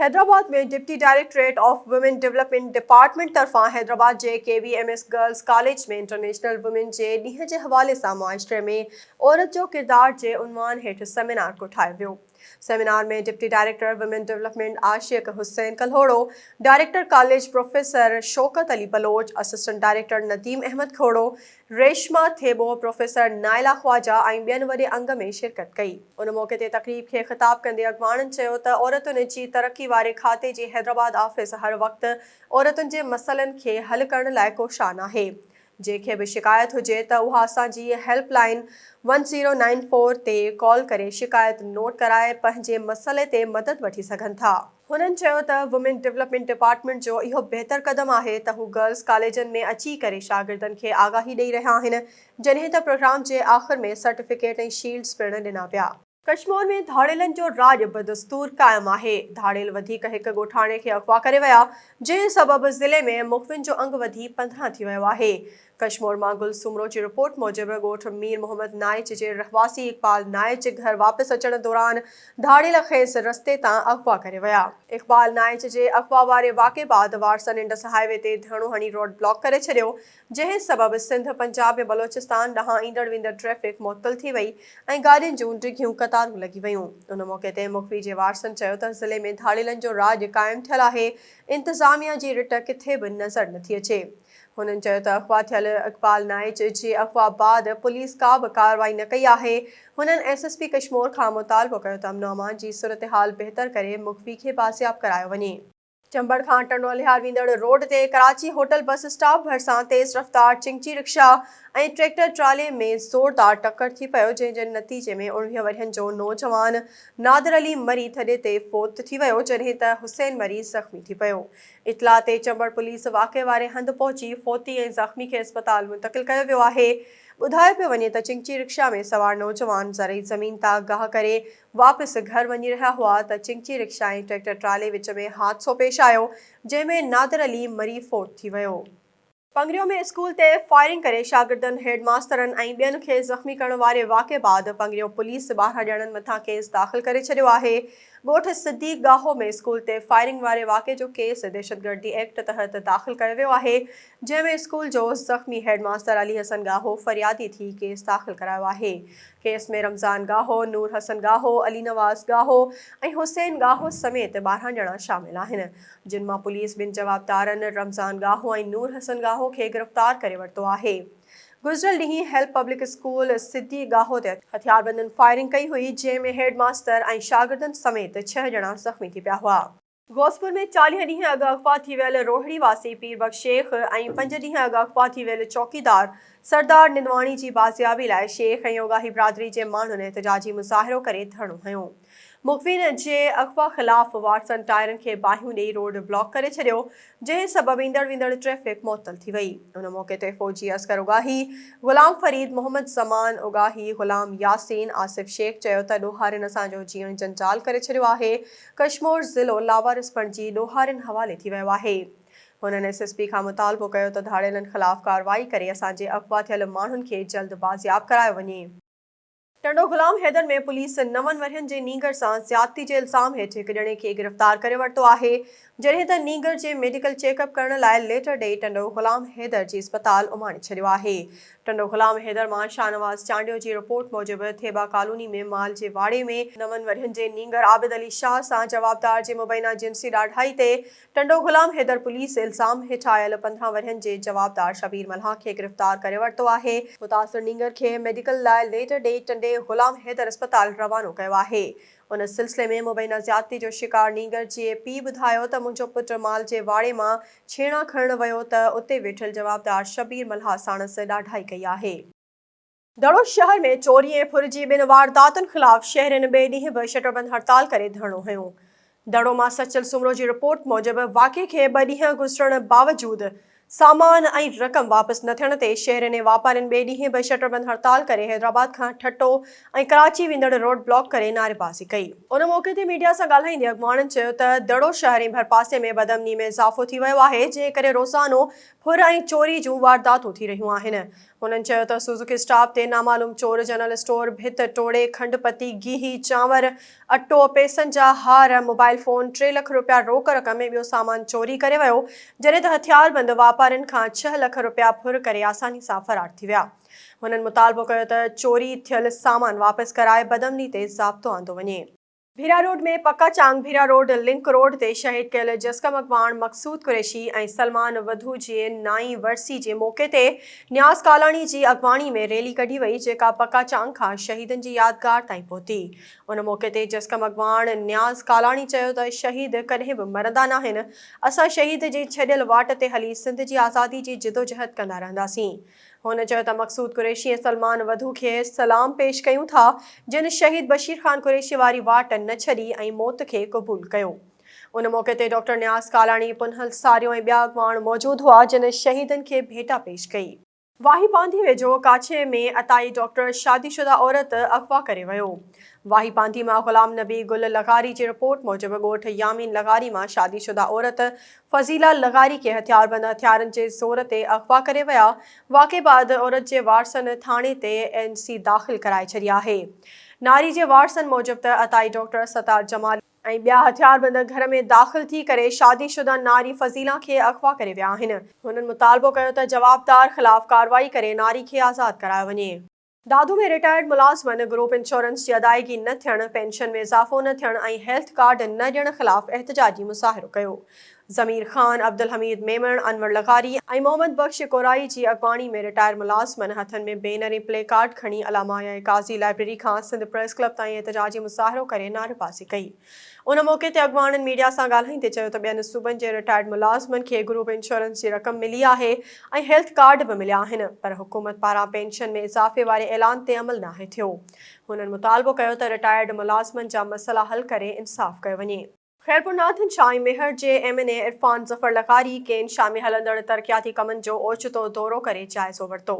हैदराबाद में deputy directorate of women development department तरफां हैदराबाद जे KVMS girls college में इंटरनेशनल वुमेन जे ॾींहं जे हवाले सां मुआशरे में औरत जो किरदार जे उन्वान हेठि सेमिनार कोठायो वियो। सेमिनार में deputy director women development Ashiq Hussain Kalhoro, director college professor Shaukat Ali Baloch, assistant director Nadeem Ahmed Khoro, Reshma Thebo, professor Naila Khwaja ऐं ॿियनि वॾे अंग में शिरकत कई। उन मौक़े ते तक़रीब खे ख़िताब कंदे अॻवाननि चयो त औरतुनि जी तरक़ी वारे खाते जी हैदराबाद ऑफिस हर वक़्तु औरतुनि जे मसइलनि खे हल करण लाइ कोशान आहे। जंहिंखे बि शिकायत हुजे त उहा असांजी हेल्पलाइन 1094 ते कॉल करे शिकायत नोट कराए पंहिंजे मसइले ते मदद वठी सघनि था। हुननि चयो त वुमेन डेवलपमेंट डिपार्टमेंट जो इहो बहितर क़दम आहे त हू गर्ल्स कॉलेजनि में अची करे शागिर्दनि खे आगाही ॾेई रहिया आहिनि, जॾहिं त प्रोग्राम जे आख़िर में सर्टिफिकेट ऐं शील्ड्स पिणु ॾिना विया। कश्मीर में धाड़ेलनि जो राॼ बदस्तूर क़ाइमु आहे। धाड़ेल वधीक हिक ॻोठाणे खे अगवा करे विया, जंहिं सबबि ज़िले में मुख़बिन जो अंग वधी 15 थी वियो आहे। कश्मीर मां गुलसुमरो जी रिपोर्ट मूजिबि ॻोठ मीर मोहम्मद नाइच जे रहवासी इक़बाल नाइच घर वापसि अचण दौरान धाड़ेल खेसि रस्ते तां अगवा करे विया। इक़बाल नाइच जे अगवा वारे वाक़े बाद वारसन इंडस हाईवे ते धरणो हणी रोड ब्लॉक करे छॾियो, जंहिं सबबि सिंध पंजाब ऐं बलोचिस्तान ॾांहुं ईंदड़ वेंदड़ ट्रैफ़िक मुअतल थी वई ऐं गाॾियुनि जूं डिघियूं क़तारूं लॻी वयूं। उन मौक़े ते मुख़बी जे वारसनि चयो त ज़िले में धाड़ेलनि जो राॼ क़ाइमु थियल आहे, इंतिज़ामिया जी रिट किथे बि नज़र नथी अचे। हुननि चयो त अगवा थियल इक़बाल नाइच जे अगवा बाद पुलिस का बि कार्रवाई न कई आहे। हुननि SSP कश्मीर खां मुतालबो कयो त अमन अमान जी सूरतहाल बहितर करे मुख़बी खे बाज़ियाब करायो वञे। चंबड़ खां टंडो लिहार वेंदड़ रोड ते कराची होटल बस स्टॉप भरिसां तेज़ रफ़्तार चिंची रिक्शा ऐं ट्रैक्टर ट्राले में ज़ोरदार टक्कर थी पियो, जंहिं नतीजे में 19 वरियनि जो नौजवान नादिर अली मरी थॾे ते फ़ौत थी वियो, जॾहिं त हुसैन मरी ज़ख़्मी थी पियो। इतला ते चंबड़ पुलिस वाक़े वारे हंधि पहुची फ़ौती ऐं ज़ख़्मी खे अस्पताल मुंतक़िल कयो वियो आहे। ॿुधायो पियो वञे त चिंची रिक्शा में सवार नौजवान ज़रई ज़मीन तां गाह करे वापसि घर वञी रहिया हुआ त चिंची रिक्शा ऐं ट्रैक्टर ट्राले विच में हादसो पेश आयो, जंहिं में नादिर अली मरी फ़ौत थी वियो। पंगरियो में स्कूल ते फायरिंग करे शागिर्दनि, हेडमास्तरनि ऐं ॿियनि खे ज़ख़्मी करण वारे वाक़े बाद पंगरियो पुलिस 12 ॼणनि मथां केस दाख़िल करे छॾियो आहे। ॻोठ सिद्दीक़ गाहो में स्कूल ते फायरिंग वारे वाक़े जो केस दहशतगर्दी एक्ट तहत दाख़िल कयो वियो आहे, जंहिं में स्कूल जो ज़ख़्मी हेडमास्तर अली हसन गाहो फरियादी थी केस दाख़िल करायो आहे। केस में रमज़ान गाहो, नूर हसन गाहो, अली नवाज़ गाहो ऐं हुसैन गाहो समेत 12 ॼणा शामिल आहिनि, जिन मां पुलिस ॿिनि जवाबदारनि रमज़ान गाहो ऐं नूर हसन गाहो खे गिरफ़्तार करे वरितो आहे। गुज़िरियल ॾींहुं हेल्प पब्लिक स्कूल सिद्दीक़ गाहो ते हथियारबंदनि फायरिंग कई हुई, जंहिं में हेडमास्तर ऐं शागिर्दनि समेत 6 ॼणा ज़ख़्मी थी पिया हुआ। गोसपुर में 40 ॾींहं अॻु अगवा थी वियल रोहिड़ी वासी पीरबख्श शेख ऐं 5 ॾींहं अॻु अगवा थी वियल चौकीदार सरदार निंदवाणी जी बाज़ियाबी लाइ शेख ऐं ओगाही बिरादरी जे माण्हुनि एहतजाजी मुज़ाहिरो करे धरणो हयो। मुख़बिन जे अगवा ख़िलाफ़ वाटसन टायरनि खे बाहियूं ॾेई रोड ब्लॉक करे छॾियो, जंहिं सबबि ईंदड़ वेंदड़ ट्रैफ़िक मुअतल थी वई। उन मौक़े ते फ़ौजी असकर ओगाही, ग़ुलाम फरीद, मोहम्मद ज़मान ओगाही, ग़ुलाम यासीन, आसिफ शेख चयो त ॾोहारियुनि असांजो जीअण जंजाल करे छॾियो आहे। कश्मीर ज़िलो लावारिस बणिजी ॾोहारियुनि हवाले थी वियो आहे। हुननि SSP खां मुतालबो कयो त धाड़ेलनि ख़िलाफ़ कार्रवाई करे असांजे अगवा थियल माण्हुनि खे जल्द बाज़ियाब करायो वञे। टंडो ग़ुलाम हैदर में पुलिस 9 वरियनि जे नीगर सां ज़्यादती जे इल्ज़ाम हेठि हिक ॼणे खे गिरफ़्तार करे वरितो आहे, जॾहिं त नीगर जे मेडिकल चेकअप करण लाइ लेटर ॾेई टंडो ग़ुलाम हैदर जी अस्पताल उमाणे छॾियो आहे। टंडो ग़ुलाम हैदर मां शाहनवाज़ चांडियो जी रिपोर्ट मूजिबि थेबा कॉलोनी में माल जे वाड़े में 9 वरियनि जे नीगर आबिद अली शाह सां जवाबदार जे मुबैना जिंसी ॾाढाई ते टंडो ग़ुलाम हैदर पुलिस इल्ज़ाम हेठि आयल 15 वरियनि जे जवाबदार शबीर मल्हा खे गिरफ़्तार करे वरितो आहे। मुतासिर नीगर खे मेडिकल लाइ लेटर ॾेई टंडे ग़ुलाम हैदर अस्पताल रवानो कयो आहे। उन सिलसिले में मुबैना ज़्यादती जो शिकार नीगर जे पीउ ॿुधायो त मुंहिंजो पुटु माल जे वाड़े मां छेणा खणण वियो त उते वेठल जवाबदार शबीर मल्हा साणसि ॾाढाई कई आहे। दड़ो शहर में चोरी ऐं फुर जी 2 वारदातुनि ख़िलाफ़ शहरियुनि ॿिए ॾींहुं बि शटरबंद हड़ताल करे धरणो हयो। दड़ो मां सचल सुमरो जी रिपोर्ट मूजिबि वाक़े खे 2 ॾींहं गुज़रण बावजूदि सामान ऐं रक़म वापसि न थियण ते शहरियुनि ऐं वापारियुनि ॿिए ॾींहुं बि शटरबंद हड़ताल करे हैदराबाद खां ठट्टो ऐं कराची वेंदड़ रोड ब्लॉक करे नारेबाज़ी कई। उन मौक़े ते मीडिया सां ॻाल्हाईंदे अॻवाननि चयो त दड़ो शहर ऐं भरपासे में बदअमनी में इज़ाफ़ो थी वियो आहे, जंहिं करे रोज़ानो फुर ऐं चोरी जूं वारदातूं थी रहियूं आहिनि। हुननि चयो त सुज़ुकी स्टाफ ते नामालूम चोर जनरल स्टोर भित टोड़े खंडपती गिही चांवर अटो पैसनि जा हार मोबाइल फोन 3 लाख रुपया रोक रक़म में ॿियो सामान चोरी करे वियो जॾहिं त हथियारबंद वापारियुनि खां 6 लाख रुपया फुर करे आसानी सां फरार थी विया। हुननि मुतालबो कयो त चोरी थियल सामान वापसि कराए बदअमनी ते ज़ाब्तो आंदो वञे। भीरा रोड में पक्का चांग भीरा रोड लिंक रोड ते शहीद कयल जस्कम अगवान मक़सूद कुरैशी ऐं सलमान वधू जे नाई वरसी जे मौक़े ते न्यास कालाणी जी अगवाणी में रैली कढी वई जेका पक्का चांग खां शहीदनि जी यादगार ताईं पहुती। उन मौक़े ते जस्कम अगवान न्यास कालाणी चयो त शहीद कॾहिं बि मरंदा नाहिनि, असां शहीद जी छॾियल वाट ते हली सिंध जी आज़ादी जी जिदोजहद कंदा रहंदासीं। हुन चयो त मक़सूद कुरैशी ऐं सलमान वधू खे सलाम पेश कयूं था जिन शहीद बशीर ख़ान कुरैशी वारी वाट न छॾी ऐं मौत खे क़बूल कयो। उन मौक़े ते डॉक्टर न्यास कालाणी पुनहल सारियो ऐं ॿिया अॻवान मौजूदु हुआ जिन शहीदनि खे भेटा पेश कई। वाही पांधी वेझो काछे में अताई डॉक्टर शादीशुदा औरत अगवा करे वियो। वाही पांधी मां ग़ुलाम नबी गुल लगारी जी रिपोर्ट मूजिबि ॻोठ यामीन लगारी मां शादीशुदा औरत फज़ीला लगारी खे हथियारबंद हथियारनि जे ज़ोर ते अगवा करे विया। वाक़े बाद औरत जे वारसनि थाणे ते NC दाख़िल कराए छॾी आहे। नारी जे वारसनि मूजिबि त अताई डॉक्टर सतार जमाल ऐं ॿिया हथियारबंद घर में दाख़िल थी करे शादीशुदा नारी फज़ीला खे अगवा करे विया आहिनि। हुननि मुतालबो कयो त जवाबदार ख़िलाफ़ कार्रवाई करे नारी खे आज़ादु करायो वञे। दादू में रिटायर्ड मुलाज़िमनि ग्रुप इंश्योरेंस जी अदायगी न थियणु, पेंशन में इज़ाफ़ो न थियणु ऐं हेल्थ कार्ड न ॾियण ख़िलाफ़ एहतजाजी मुज़ाहिरो कयो। ज़मीर ख़ान, अब्दुल हमीद मेमण, अनवर लगारी ऐं मोहम्मद बख्श कोराई जी अगवाणी में रिटायर्ड मुलाज़िमनि हथनि में बैनर ऐं प्ले कार्ड खणी अलामा काज़ी लाइब्रेरी खां सिंध प्रेस क्लब ताईं एहतजाजी मुज़ाहिरो करे नारेबाज़ी कई। उन मौक़े ते अॻवाननि मीडिया सां ॻाल्हाईंदे चयो त ॿियनि सूबनि जे रिटायर्ड मुलाज़िमनि खे ग्रुप इंश्योरेंस जी रक़म मिली आहे ऐं हेल्थ कार्ड बि मिलिया आहिनि, पर हुकूमत पारां पेंशन में इज़ाफ़े वारे ऐलान ते अमल नाहे थियो। हुननि मुतालबो कयो त रिटायर्ड मुलाज़िमनि जा मसइला हल करे इंसाफ़ कयो वञे। खैरपुर नाथन शाह ऐं मेहर जे MNA इरफान ज़फ़र लगारी केन शाह में हलंदड़ तरक़ियाती कमनि जो ओचितो दौरो करे जाइज़ो वरितो।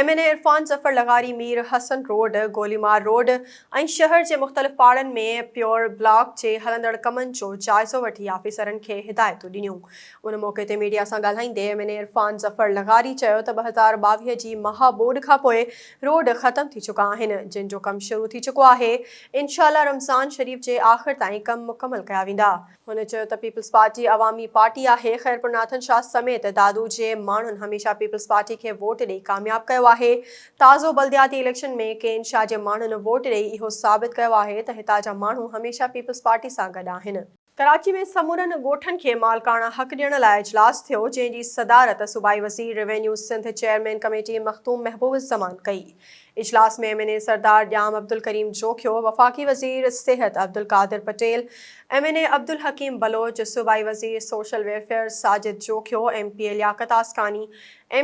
MNA Irfan Zafar लगारी Mir Hasan road, गोलीमार road ऐं शहर जे मुख़्तलिफ़ पाड़नि में प्योर ब्लॉक जे हलंदड़ कमनि जो जाइज़ो वठी आफ़ीसरनि खे हिदायतूं ॾिनियूं। उन मौक़े ते मीडिया सां ॻाल्हाईंदे MNA इरफान ज़फ़र लगारी चयो त 2022 जी महाबोड खां पोइ रोड ख़तम थी चुका आहिनि, जिन जो कमु शुरू थी चुको आहे। इंशाअल्लाह रमज़ान शरीफ़ जे आख़िर ताईं कमु मुकमल कया वेंदा। हुन चयो त पीपल्स पार्टी अवामी पार्टी आहे। खैरपुर नाथन शाह समेत दादू जे माण्हुनि हमेशह पीपल्स पार्टी खे वोट ॾेई कामयाबु कयो आहे। ताज़ो बल्दियाती इलेक्शन में केन शाह जे माण्हुनि वोट ॾेई इहो साबित कयो आहे त हितां जा माण्हू हमेशह पीपल्स पार्टी सां गॾु आहिनि। कराची में समूरनि ॻोठनि खे मालिकाणा हक़ ॾियण लाइ इजलास थियो, जंहिं जी सदारत सूबाई वज़ीर revenue Sindh chairman committee Makhdoom Mehboob Zaman कई। इजलास में MNA सरदार ॼाम अब्दुल करीम जोखियो, वफ़ाक़ी वज़ीर सिहत अब्दुल कादिर पटेल, MNA अब्दुल हकीम बलोच, सूबाई वज़ीर social welfare Sajid Jokhio, MPA Liaquat Askani,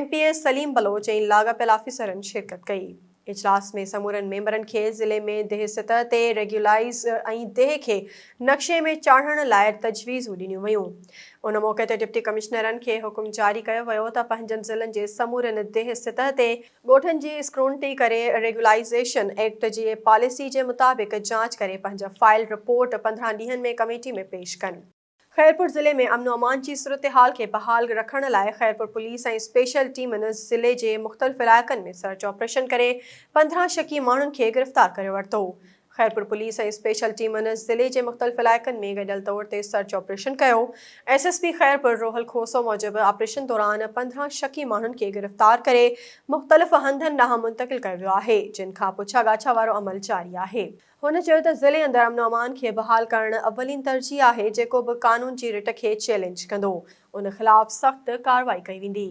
MPA Saleem Baloch ऐं लाॻापियल आफ़ीसरनि शिरकत कई। इजलास में समूरनि मेंबरनि खे ज़िले में देह सतह ते रेग्युलाइज़ ऐं देह खे नक्शे में चाढ़ण लाइ तजवीज़ूं ॾिनियूं वयूं। उन मौक़े ते डिप्टी कमिश्नरनि खे हुकुम जारी कयो वियो त पंहिंजनि ज़िलनि जे समूरनि देह सतह ते ॻोठनि जी स्क्रूटनी करे रेग्युलाइज़ेशन एक्ट जी पॉलिसी जे मुताबिक़ जांच करे पंहिंजा फाइल रिपोर्ट 15 ॾींहनि में कमेटी में पेश कनि। खैरपुर ज़िले में अमन अमान जी सूरत हाल खे बहाल रखण लाइ खैरपुर पुलिस ऐं स्पेशल टीमनि ज़िले जे मुख़्तलिफ़ इलाइक़नि में सर्च ऑपरेशन करे 15 शकी माण्हुनि खे गिरफ़्तार करे वरितो। खैरपुर पुलिस ऐं स्पेशल टीमनि ज़िले जे मुख़्तलिफ़ इलाइक़नि में गॾियल तौर ते सर्च ऑपरेशन कयो। SSP खैरपुर रोहल खोसो मूजिबि ऑपरेशन दौरान 15 शकी माण्हुनि खे गिरफ़्तार करे मुख़्तलिफ़ हंधनि ॾांहुं मुंतक़िल कयो वियो आहे, जिन खां पुछा ॻाछा वारो अमल जारी आहे। हुन चयो त ज़िले अंदरि अमन अमान खे बहाल करणु अवलीन तरजीह आहे, जेको बि कानून जी रिट खे चैलेंज कंदो, उन ख़िलाफ़ सख़्त कार्रवाई कई वेंदी।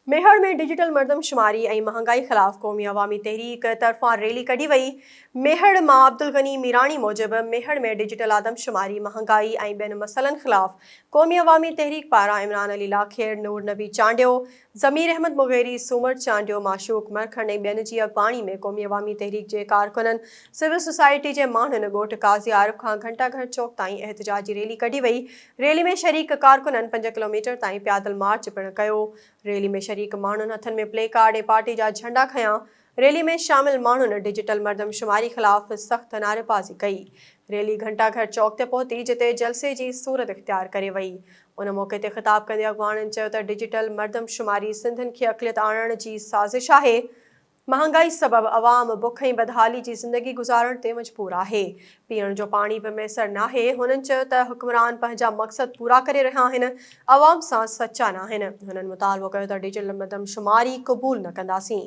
मेहर में डिजिटल मर्दमशुमारी ऐं महांगाई ख़िलाफ़ क़ौमी अवामी तहरीक तरफ़ां रैली कढी वई। मेहर मां अब्दुल गनी मीरानी मूजिबि मेहर में डिजिटल आदमशुमारी, महांगाई ऐं ॿियनि मसइलनि ख़िलाफ़ क़ौमी अवामी तहरीक पारां इमरान अली लाखेर, नूर नबी चांडियो, ज़मीर अहमद मुग़ैरी, सूमर चांडियो, माशूक मरखन ऐं ॿियनि जी अॻवाणी में क़ौमी अवामी तहरीक जे कारकुननि, सिविल सोसाइटी जे माण्हुनि ॻोठ काज़ी आरिफ खां घंटाघर चौक ताईं एहतजाजी रैली कढी वई। रैली में शरीक कारकुननि 5 किलोमीटर ताईं पैदल मार्च पिणु कयो। रैली में शरीक माण्हुनि हथनि में प्ले कार्ड ऐं पार्टी जा झंडा खयां। रैली में शामिल माण्हुनि डिजिटल मर्दमशुमारी ख़िलाफ़ सख़्त नारेबाज़ी कई। रैली घंटाघर चौक ते पहुती, जिते जलसे जी सूरत इख्तियार करे वई। उन मौक़े ते ख़िताब कंदे अॻवाननि चयो त डिजिटल मर्दमशुमारी सिंधियुनि खे अक़लियत आणण जी साज़िश आहे। महांगाई सबब अवाम बुख ऐं बदहाली जी ज़िंदगी गुज़ारण ते मजबूर आहे। पीअण जो पाणी बि मैसर नाहे। हुननि चयो त हुक्मरान पंहिंजा मक़सद पूरा करे रहिया आहिनि, अवाम सां सचा न आहिनि। हुननि मुतालबो कयो त डिजिटल मर्दमशुमारी क़बूल न कंदासीं।